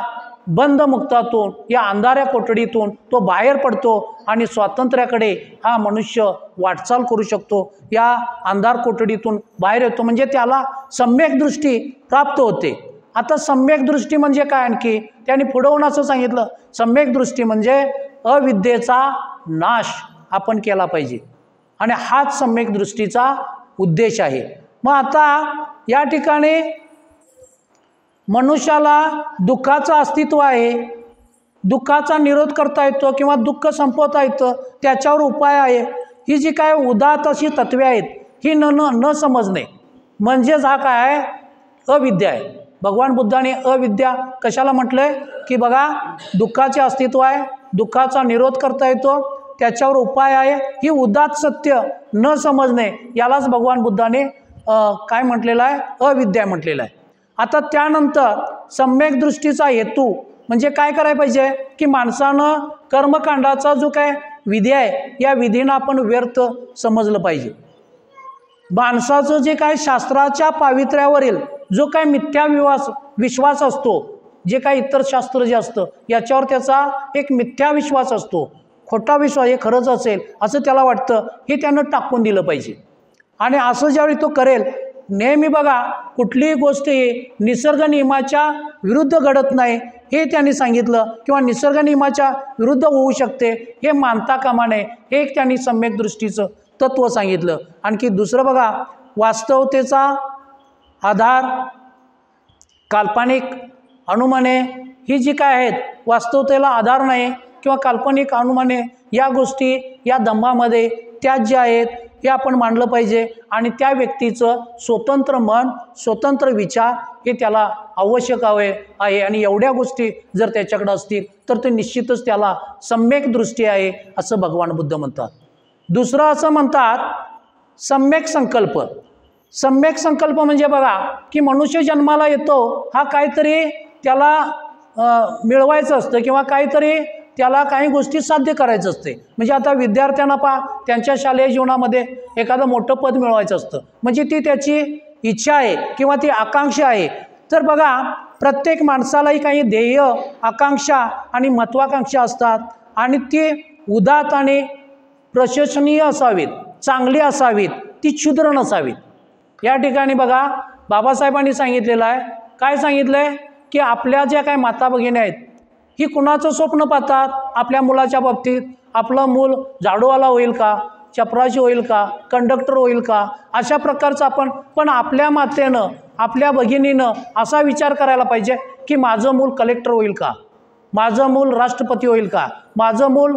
बंद मुक्तातून या अंधाऱ्या कोठडीतून तो बाहेर पडतो आणि स्वातंत्र्याकडे हा मनुष्य वाटचाल करू शकतो. या अंधार कोठडीतून बाहेर येतो म्हणजे त्याला सम्यक दृष्टी प्राप्त होते. आता सम्यक दृष्टी म्हणजे काय आणखी त्यांनी पुढवून असं सांगितलं, सम्यक दृष्टी म्हणजे अविद्येचा नाश आपण केला पाहिजे, आणि हाच सम्यक दृष्टीचा उद्देश आहे. मग आता या ठिकाणी मनुष्याला दुःखाचं अस्तित्व आहे, दुःखाचा निरोध करता येतो किंवा दुःख संपवता येतं, त्याच्यावर उपाय आहे. ही जी काय उदात्त अशी तत्वे आहेत ही न समजणे म्हणजेच हा काय आहे, अविद्या आहे. भगवान बुद्धाने अविद्या कशाला म्हटलंय की बघा दुःखाचे अस्तित्व आहे, दुःखाचा निरोध करता येतो, त्याच्यावर उपाय आहे. ही उदात्त सत्य न समजणे यालाच भगवान बुद्धाने काय म्हटलेलं आहे, अविद्या म्हटलेलं आहे. आता त्यानंतर सम्यक दृष्टीचा हेतू म्हणजे काय करायला पाहिजे की माणसानं कर्मकांडाचा जो काय विधी आहे या विधीनं आपण व्यर्थ समजलं पाहिजे. माणसाचं जे काय शास्त्राच्या पावित्र्यावरील जो काय मिथ्या विश्वास असतो, जे काय इतर शास्त्र जे असतं याच्यावर त्याचा एक मिथ्या विश्वास असतो, खोटा विश्वास हे खरंच असेल असं त्याला वाटतं, हे त्यानं टाकून दिलं पाहिजे. आणि असं ज्यावेळी तो करेल, नेहमी बघा कुठलीही गोष्ट ही निसर्ग नियमाच्या विरुद्ध घडत नाही हे त्यांनी सांगितलं, किंवा निसर्ग नियमाच्या विरुद्ध होऊ शकते हे मानता कामा नये, हे एक त्यांनी सम्यक दृष्टीचं तत्त्व सांगितलं. आणखी दुसरं बघा, वास्तवतेचा आधार काल्पनिक अनुमाने ही जी काय आहेत वास्तवतेला आधार नाही, किंवा काल्पनिक अनुमाने या गोष्टी या दंभामध्ये त्याज्य आहेत हे आपण मानलं पाहिजे. आणि त्या व्यक्तीचं स्वतंत्र मन, स्वतंत्र विचार हे त्याला आवश्यक आहे. आणि एवढ्या गोष्टी जर त्याच्याकडे असतील तर ते निश्चितच त्याला सम्यक दृष्टी आहे असं भगवान बुद्ध म्हणतात. दुसरं असं म्हणतात सम्यक संकल्प. सम्यक संकल्प म्हणजे बघा की मनुष्य जन्माला येतो, हा काहीतरी त्याला मिळवायचं असतं, किंवा काहीतरी त्याला काही गोष्टी साध्य करायचं असते. म्हणजे आता विद्यार्थ्यांना त्यांच्या शालेय जीवनामध्ये एखादं मोठं पद मिळवायचं असतं, म्हणजे ती त्याची इच्छा आहे किंवा ती आकांक्षा आहे. तर बघा प्रत्येक माणसालाही काही ध्येय, आकांक्षा आणि महत्त्वाकांक्षा असतात, आणि ती उदात्त आणि प्रशंसनीय असावीत, चांगली असावीत, ती क्षुद्र नसावीत. या ठिकाणी बघा बाबासाहेबांनी सांगितलेलं आहे, काय सांगितलं आहे की आपल्या ज्या काही माता भगिनी आहेत ही कुणाचं स्वप्न पाहतात आपल्या मुलाच्या बाबतीत, आपलं मूल झाडूवाला होईल का, चपराशी होईल का, कंडक्टर होईल का, अशा प्रकारचं आपण पण आपल्या मातेनं आपल्या भगिनीनं असा विचार करायला पाहिजे की माझं मूल कलेक्टर होईल का, माझं मूल राष्ट्रपती होईल का, माझं मूल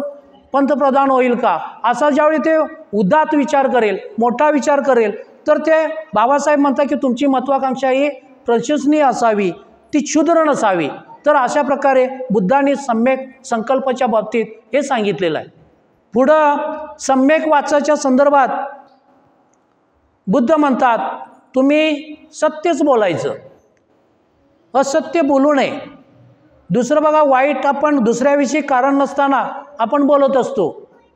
पंतप्रधान होईल का, असा ज्यावेळी ते उदात्त विचार करेल, मोठा विचार करेल, तर ते बाबासाहेब म्हणतात की तुमची महत्त्वाकांक्षा ही प्रशंसनीय असावी, ती क्षुद्र नसावी. तर अशा प्रकारे बुद्धांनी सम्यक संकल्पाच्या बाबतीत हे सांगितलेलं आहे. पुढं सम्यक वाचाच्या संदर्भात बुद्ध म्हणतात तुम्ही सत्यच बोलायचं, असत्य बोलू नये. दुसरं बघा, वाईट आपण दुसऱ्याविषयी कारण नसताना आपण बोलत असतो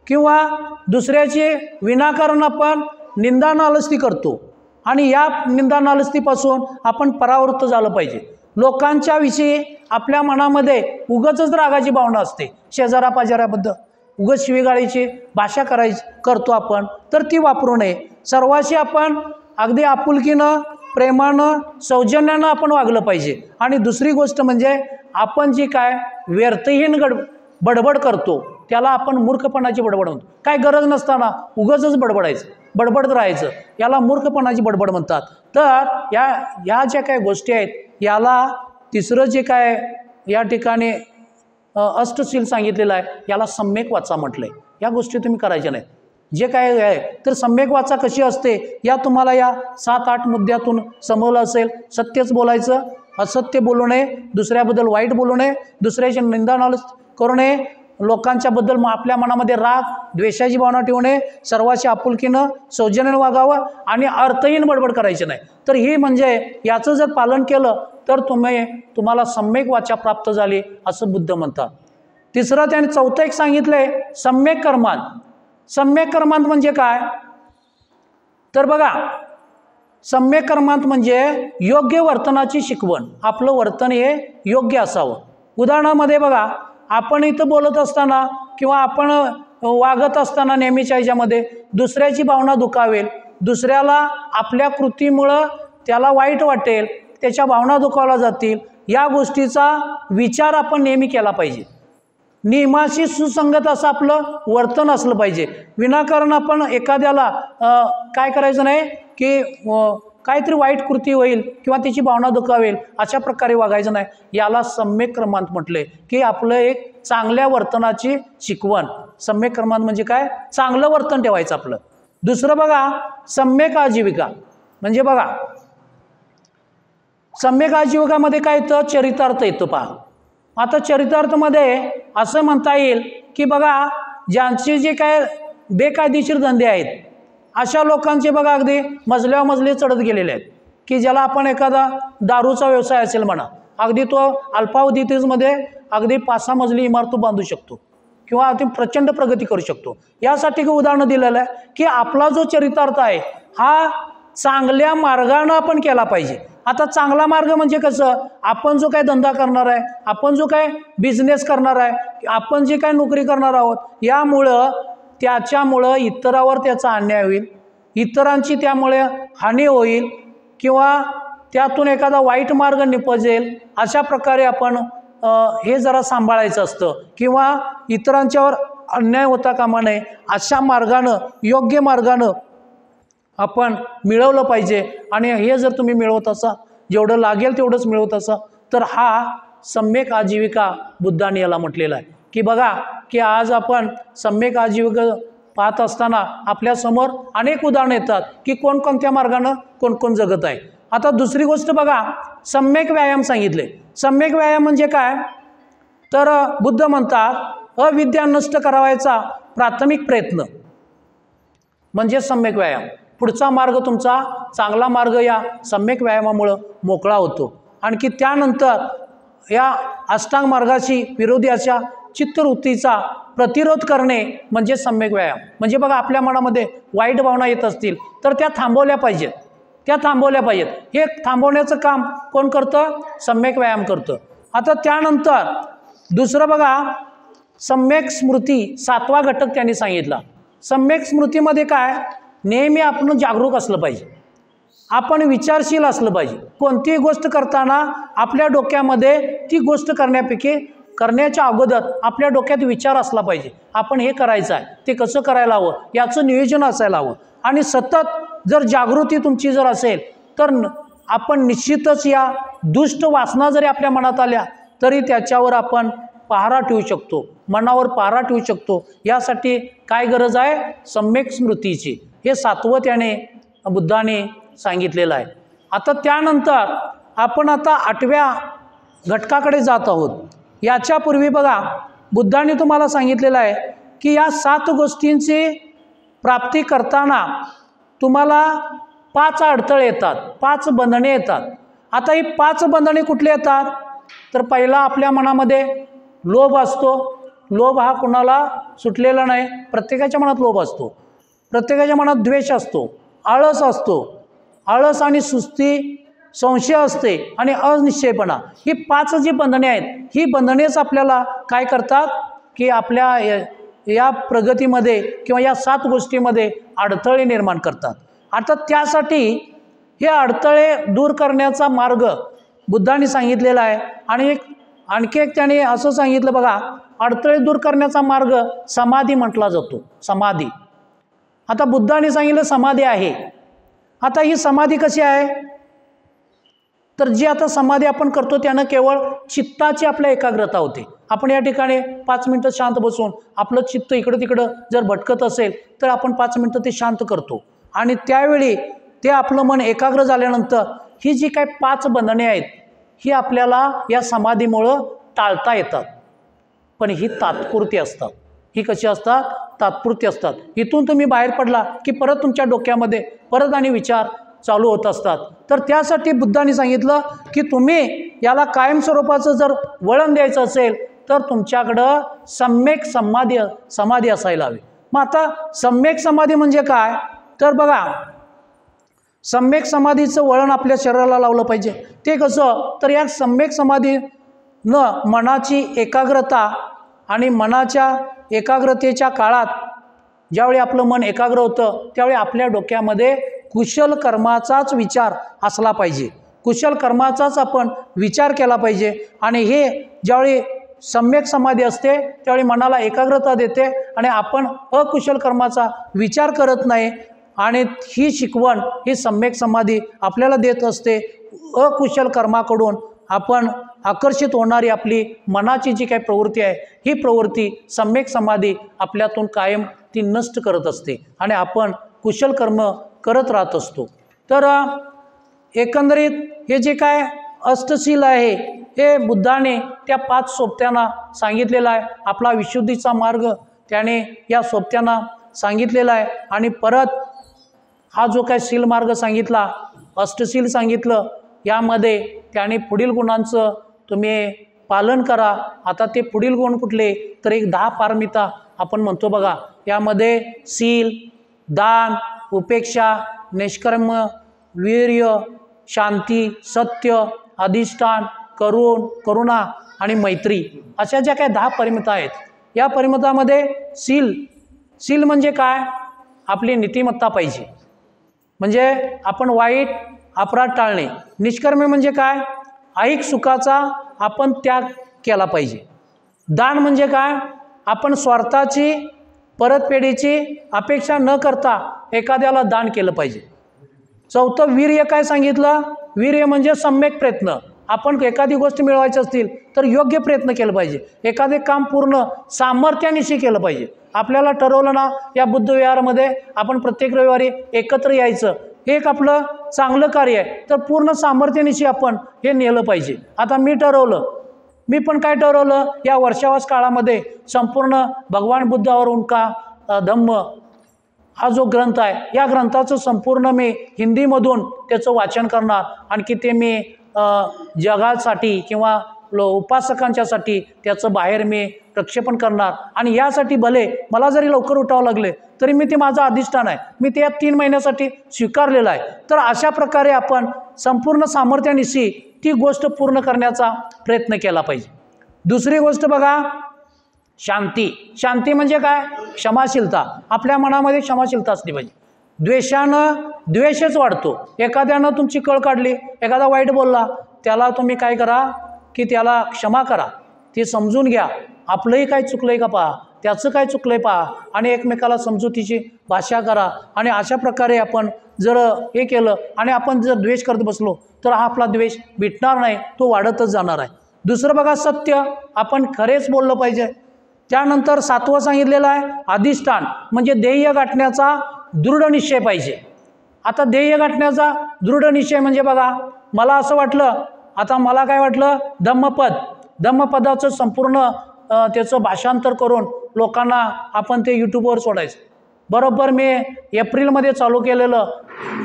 किंवा दुसऱ्याची विनाकारण आपण निंदा नालस्ती करतो आणि या निंदा नालस्तीपासून आपण परावृत्त झालं पाहिजे. लोकांच्या विषयी आपल्या मनामध्ये उगाचच रागाची भावना असते, शेजारा पाजाऱ्याबद्दल उगाच शिवीगाळीची भाषा करतो आपण, तर ती वापरू नये. सर्वांशी आपण अगदी आपुलकीनं, प्रेमानं, सौजन्यानं आपण वागलं पाहिजे. आणि दुसरी गोष्ट म्हणजे आपण जी काय व्यर्थहीन बडबड करतो त्याला आपण मूर्खपणाची बडबड म्हणतो. काय गरज नसताना उगाचच बडबडायचं, बडबडत राहायचं, याला मूर्खपणाची बडबड म्हणतात. तर या ज्या काय गोष्टी आहेत याला तिसरं जे काय या ठिकाणी अष्टशील सांगितलेलं आहे याला सम्यक वाचा म्हटलं आहे. या गोष्टी तुम्ही करायच्या नाहीत. जे काय आहे तर सम्यक वाचा कशी असते या तुम्हाला या 7-8 मुद्द्यातून समजलं असेल. सत्यच बोलायचं, असत्य बोलू नये, दुसऱ्याबद्दल वाईट बोलू नये, दुसऱ्याची निंदा नालस्ती करू नये, लोकांच्याबद्दल आपल्या मनामध्ये राग द्वेषाची भावना ठेवू नये, सर्वांशी आपुलकीनं सौजन्यानं वागावं आणि अर्थहीन बडबड करायची नाही. तर ही म्हणजे याचं जर पालन केलं तर तुम्हाला सम्यक वाचा प्राप्त झाली असं बुद्ध म्हणतात. तिसरं त्याने चौथं एक सांगितलंय सम्यक कर्मांत. सम्यक कर्मांत म्हणजे काय तर बघा, सम्यक कर्मांत म्हणजे योग्य वर्तनाची शिकवण. आपलं वर्तन हे योग्य असावं. उदाहरणामध्ये बघा, आपण इथं बोलत असताना किंवा आपण वागत असताना नेहमीच्या ह्याच्यामध्ये दुसऱ्याची भावना दुखावेल, दुसऱ्याला आपल्या कृतीमुळं त्याला वाईट वाटेल, त्याच्या भावना दुखावल्या जातील, या गोष्टीचा विचार आपण नेहमी केला पाहिजे. नियमाशी सुसंगत असं आपलं वर्तन असलं पाहिजे. विनाकारण आपण एखाद्याला काय करायचं नाही की काहीतरी वाईट कृती होईल किंवा त्याची भावना दुखावेल अशा प्रकारे वागायचं नाही. याला सम्यक कर्मांत म्हटले की आपलं एक चांगल्या वर्तनाची शिकवण. सम्यक कर्मांत म्हणजे काय, चांगलं वर्तन ठेवायचं आपलं. दुसरं बघा, सम्यक आजीविका म्हणजे बघा, सम्यक आजीविकामध्ये काय येतं, चरितार्थ येतो. पहा, आता चरितार्थमध्ये असं म्हणता येईल की बघा, ज्यांचे जे काय बेकायदेशीर धंदे आहेत अशा लोकांचे बघा अगदी मजल्यावर मजले चढत गेलेले आहेत. की ज्याला आपण एखादा दारूचा व्यवसाय असेल म्हणा, अगदी तो अल्पावधीतमध्ये अगदी 5-6 मजली इमारत बांधू शकतो किंवा अगदी प्रचंड प्रगती करू शकतो. यासाठी उदाहरण दिलेलं आहे की आपला जो चरितार्थ आहे हा चांगल्या मार्गानं आपण केला पाहिजे. आता चांगला मार्ग म्हणजे कसं, आपण जो काय धंदा करणार आहे, आपण जो काय बिझनेस करणार आहे, आपण जे काय नोकरी करणार आहोत, त्याच्यामुळं इतरावर त्याचा अन्याय होईल, इतरांची त्यामुळे हानी होईल किंवा त्यातून एखादा वाईट मार्ग निपजेल, अशा प्रकारे आपण हे जरा सांभाळायचं असतं. किंवा इतरांच्यावर अन्याय होता कामा नये, अशा मार्गानं, योग्य मार्गानं आपण मिळवलं पाहिजे. आणि हे जर तुम्ही मिळवत असा, जेवढं लागेल तेवढंच मिळवत असा, तर हा सम्यक आजीविका बुद्धांनी याला म्हटलेला आहे. की बघा की आज आपण सम्यक आजीविका पाहत असताना आपल्यासमोर अनेक उदाहरणं येतात की कोणकोणत्या मार्गानं कोण जगत आहे. आता दुसरी गोष्ट बघा, सम्यक व्यायाम सांगितले. सम्यक व्यायाम म्हणजे काय तर बुद्ध म्हणतात अविद्या नष्ट करावायचा प्राथमिक प्रयत्न म्हणजे सम्यक व्यायाम. पुढचा मार्ग तुमचा चांगला मार्ग या सम्यक व्यायामामुळं मोकळा होतो. आणखी त्यानंतर या अष्टांग मार्गाशी विरोधी अशा चित्तवृत्तीचा प्रतिरोध करणे म्हणजे सम्यक व्यायाम. म्हणजे बघा, आपल्या मनामध्ये वाईट भावना येत असतील तर त्या थांबवल्या पाहिजेत, हे थांबवण्याचं काम कोण करतं, सम्यक व्यायाम करतं. आता त्यानंतर दुसरं बघा, सम्यक स्मृती 7वा घटक त्यांनी सांगितला. सम्यक स्मृतीमध्ये काय, नेहमी आपण जागरूक असलं पाहिजे, आपण विचारशील असलं पाहिजे. कोणतीही गोष्ट करताना आपल्या डोक्यामध्ये ती गोष्ट करण्यापैकी करण्याच्या अगोदर आपल्या डोक्यात विचार असला पाहिजे, आपण हे करायचं आहे, ते कसं करायला हवं, याचं नियोजन असायला हवं. आणि सतत जर जागृती तुमची जर असेल तर आपण निश्चितच या दुष्ट वासना जरी आपल्या मनात आल्या तरी त्याच्यावर आपण पहारा ठेवू शकतो, मनावर पहारा ठेवू शकतो. यासाठी काय गरज आहे? सम्यक स्मृतीची. हे 7वं त्याने बुद्धाने सांगितलेलं आहे. आता त्यानंतर आपण आता 8व्या घटकाकडे जात आहोत. याच्यापूर्वी बघा बुद्धाने तुम्हाला सांगितलेलं आहे की या 7 गोष्टींची प्राप्ती करताना तुम्हाला 5 अडथळे येतात, 5 बंधने येतात. आता ही 5 बंधने कुठली येतात? तर पहिला आपल्या मनामध्ये लोभ असतो. लोभ हा कुणाला सुटलेला नाही, प्रत्येकाच्या मनात लोभ असतो. प्रत्येकाच्या मनात द्वेष असतो, आळस असतो, आळस आणि सुस्ती, संशय असते आणि अनिश्चयपणा. ही 5 जी बंधने आहेत, ही बंधनेच आपल्याला काय करतात की आपल्या या प्रगतीमध्ये किंवा या 7 गोष्टीमध्ये अडथळे निर्माण करतात. आता त्यासाठी हे अडथळे दूर करण्याचा मार्ग बुद्धाने सांगितलेला आहे. आणि आणखी एक त्याने असं सांगितलं बघा, अडथळे दूर करण्याचा मार्ग समाधी म्हटला जातो. समाधी. आता बुद्धाने सांगितलं समाधी आहे. आता ही समाधी कशी आहे? तर जी आता समाधी आपण करतो त्यानं केवळ चित्ताची आपल्या एकाग्रता होते. आपण या ठिकाणी 5 मिनटं शांत बसून आपलं चित्त इकडं तिकडं जर भटकत असेल तर आपण 5 मिनटं ते शांत करतो आणि त्यावेळी ते आपलं मन एकाग्र झाल्यानंतर ही जी काही 5 बंधने आहेत ही आपल्याला या समाधीमुळं टाळता येतात. पण ही तात्पुरती असतात. ही कशी असतात? तात्पुरती असतात. इथून तुम्ही बाहेर पडला की परत तुमच्या डोक्यामध्ये परत आणि विचार चालू होत असतात. तर त्यासाठी बुद्धाने सांगितलं की तुम्ही याला कायमस्वरूपाचं जर वळण द्यायचं असेल तर तुमच्याकडं सम्यक समाधी असायला हवी. मग आता सम्यक समाधी म्हणजे काय? तर बघा, सम्यक समाधीचं वळण आपल्या शरीराला लावलं पाहिजे. ते कसं? तर या सम्यक समाधीनं मनाची एकाग्रता आणि मनाच्या एकाग्रतेच्या काळात ज्यावेळी आपलं मन एकाग्र होतं त्यावेळी आपल्या डोक्यामध्ये कुशल कर्माचाच विचार असला पाहिजे. कुशल कर्माचाच आपण विचार केला पाहिजे. आणि हे ज्यावेळी सम्यक समाधी असते त्यावेळी मनाला एकाग्रता देते आणि आपण अकुशल कर्माचा विचार करत नाही. आणि ही शिकवण ही सम्यक समाधी आपल्याला देत असते. अकुशल कर्माकडून आपण आकर्षित होणारी आपली मनाची जी काही प्रवृत्ती आहे ही प्रवृत्ती सम्यक समाधी आपल्यातून कायम ती नष्ट करत असते आणि आपण कुशल कर्म करत राहत असतो. तर एकंदरीत हे जे काय अष्टशील आहे हे बुद्धाने त्या 5 सोबत्यांना सांगितलेला आहे. आपला विशुद्धीचा मार्ग त्याने या सोबत्यांना सांगितलेला आहे. आणि परत हा जो काय शील मार्ग सांगितला, अष्टशील सांगितलं, यामध्ये त्याने पुढील गुणांचं तुम्ही पालन करा. आता ते पुढील गुण कुठले? तर एक 10 पारमिता आपण म्हणतो बघा. यामध्ये शील, दान, उपेक्षा, निष्कर्म, वीर्य, शांती, सत्य, अधिष्ठान, करुणा आणि मैत्री अशा ज्या काही 10 परिमिता आहेत. या परिमितामध्ये शील म्हणजे काय? आपली नीतिमत्ता पाहिजे, म्हणजे आपण वाईट अपराध टाळणे. निष्कर्म म्हणजे काय? ऐहिक सुखाचा आपण त्याग केला पाहिजे. दान म्हणजे काय? आपण स्वार्थाची परतफेडीची अपेक्षा न करता एखाद्याला दान केलं पाहिजे. चौथं वीर्य काय सांगितलं? वीर्य म्हणजे सम्यक प्रयत्न. आपण एखादी गोष्ट मिळवायची असतील तर योग्य प्रयत्न केला पाहिजे. एखादे काम पूर्ण सामर्थ्यानिशी केलं पाहिजे. आपल्याला ठरवलं ना या बुद्ध विहारामध्ये आपण प्रत्येक रविवारी एकत्र यायचं, हे एक आपलं चांगलं कार्य आहे, तर पूर्ण सामर्थ्यानिशी आपण हे नेलं पाहिजे. आता मी पण काय ठरवलं, या वर्षावास काळामध्ये संपूर्ण भगवान बुद्धावर उनका धम्म हा जो ग्रंथ आहे या ग्रंथाचं संपूर्ण मी हिंदीमधून त्याचं वाचन करणार. आणखी ते मी जगासाठी किंवा उपासकांच्यासाठी त्याचं बाहेर मी प्रक्षेपण करणार. आणि यासाठी भले मला जरी लवकर उठावं लागले तरी मी ते माझं अधिष्ठान आहे, मी ते 3 महिन्यासाठी स्वीकारलेलं आहे. तर अशा प्रकारे आपण संपूर्ण सामर्थ्यानिशी ती गोष्ट पूर्ण करण्याचा प्रयत्न केला पाहिजे. दुसरी गोष्ट बघा, शांती म्हणजे काय? क्षमाशीलता. आपल्या मनामध्ये क्षमाशीलता असली पाहिजे. द्वेषानं द्वेषच वाढतो. एखाद्यानं तुमची कळ काढली, एखादा वाईट बोलला, त्याला तुम्ही काय करा की त्याला क्षमा करा. ते समजून घ्या. आपलंही काय चुकलं आहे का पहा, त्याचं काय चुकलं आहे पहा, आणि एकमेकाला समजुतीची भाषा करा. आणि अशा प्रकारे आपण जर हे केलं आणि आपण जर द्वेष करत बसलो तर हा आपला द्वेष मिटणार नाही, तो वाढतच जाणार आहे. दुसरं बघा, सत्य, आपण खरेच बोललं पाहिजे. त्यानंतर 7वं सांगितलेलं आहे अधिष्ठान, म्हणजे ध्येय गाठण्याचा दृढ निश्चय पाहिजे. आता ध्येय गाठण्याचा दृढ निश्चय म्हणजे बघा, मला असं वाटलं, आता मला काय वाटलं, धम्मपदाचं संपूर्ण त्याचं भाषांतर करून लोकांना आपण ते यूट्यूबवर सोडायचं. बरोबर मी एप्रिलमध्ये चालू केलेलं,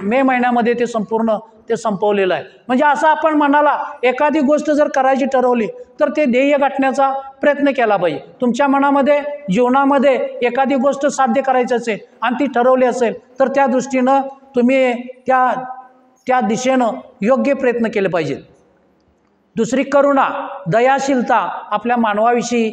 मे महिन्यामध्ये ते संपूर्ण ते संपवलेलं आहे. म्हणजे असं आपण मनाला एखादी गोष्ट जर करायची ठरवली तर ते ध्येय गाठण्याचा प्रयत्न केला पाहिजे. तुमच्या मनामध्ये जीवनामध्ये एखादी गोष्ट साध्य करायची असेल आणि ती ठरवली असेल तर त्या दृष्टीनं तुम्ही त्या दिशेनं योग्य प्रयत्न केले पाहिजेत. दुसरी करुणा, दयाशीलता, आपल्या मानवाविषयी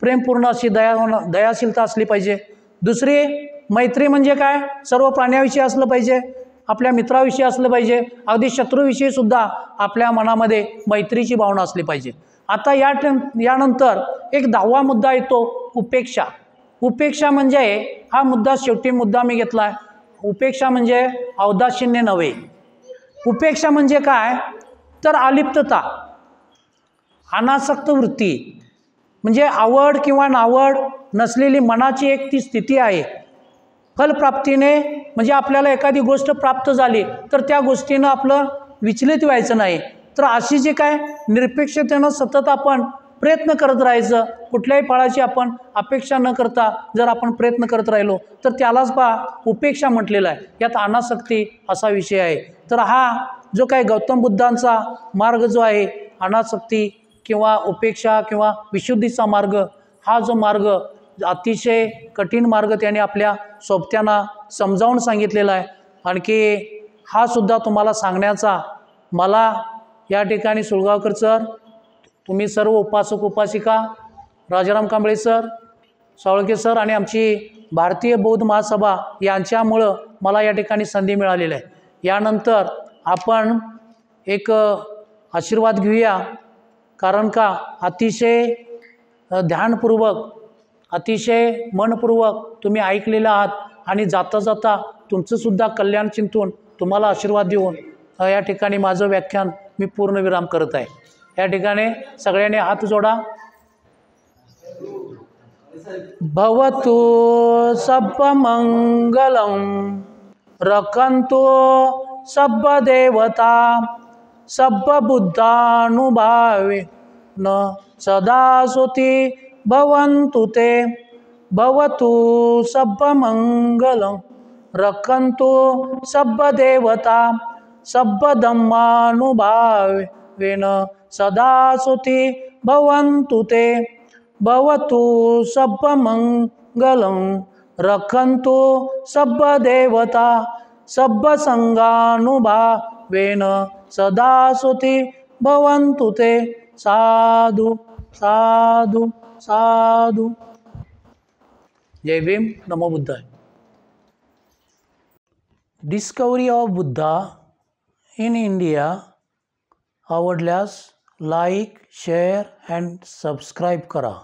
प्रेमपूर्ण अशी दयाशीलता असली पाहिजे. दुसरी मैत्री, म्हणजे काय, सर्व प्राण्याविषयी असलं पाहिजे, आपल्या मित्राविषयी असलं पाहिजे, अगदी शत्रूविषयी सुद्धा आपल्या मनामध्ये मैत्रीची भावना असली पाहिजे. आता यानंतर एक 10वा मुद्दा येतो, उपेक्षा. उपेक्षा म्हणजे हा मुद्दा, शेवटी मुद्दा मी घेतला आहे. उपेक्षा म्हणजे औदासीन्य नव्हे. उपेक्षा म्हणजे काय तर अलिप्तता, अनासक्त वृत्ती, म्हणजे आवड किंवा नावड नसलेली मनाची एक ती स्थिती आहे. फलप्राप्तीने, म्हणजे आपल्याला एखादी गोष्ट प्राप्त झाली तर त्या गोष्टीनं आपलं विचलित व्हायचं नाही. तर अशी जी काय निरपेक्षतेनं सतत आपण प्रयत्न करत राहायचं, कुठल्याही फळाची आपण अपेक्षा न करता जर आपण प्रयत्न करत राहिलो तर त्यालाच उपेक्षा म्हटलेलं आहे. यात अनासक्ती असा विषय आहे. तर हा जो काही गौतम बुद्धांचा मार्ग जो आहे, अनासक्ती किंवा उपेक्षा किंवा विशुद्धीचा मार्ग, हा जो मार्ग अतिशय कठीण मार्ग त्याने आपल्या सोबत्यांना समजावून सांगितलेला आहे. आणखी हा सुद्धा तुम्हाला सांगण्याचा मला या ठिकाणी सुळगावकर सर, तुम्ही सर्व उपासक उपासिका, राजाराम कांबळे सर, सावळके सर आणि आमची भारतीय बौद्ध महासभा यांच्यामुळं मला या ठिकाणी संधी मिळालेली आहे. यानंतर आपण एक आशीर्वाद घेऊया, कारण का अतिशय ध्यानपूर्वक, अतिशय मनपूर्वक तुम्ही ऐकलेलं आहात आणि जाता जाता तुमचंसुद्धा कल्याण चिंतून तुम्हाला आशीर्वाद देऊन या ठिकाणी माझं व्याख्यान मी पूर्णविराम करत आहे. या ठिकाणी सगळ्यांनी हात जोडा. भवतु सब्बमंगलं रक्षन्तु सब्बदेवता सब्बबुद्धानुभावेन सदा सुखी भवन्तु ते. भवतु सब्बमंगलं रक्षन्तु सब्बदेवता सब्बधम्मानुभावेन सदा सुखी भवन्तु ते. भवतु सब्बमंगलं रक्षन्तु सब्बदेवता सब्बसंगानुभावेन सदा सुखी भवन्तु ते. साधु साधु साधु. जय भीम. नमो बुद्धाय. Discovery of Buddha in India आवडल्यास लाईक, शेअर अँड सबस्क्राईब करा.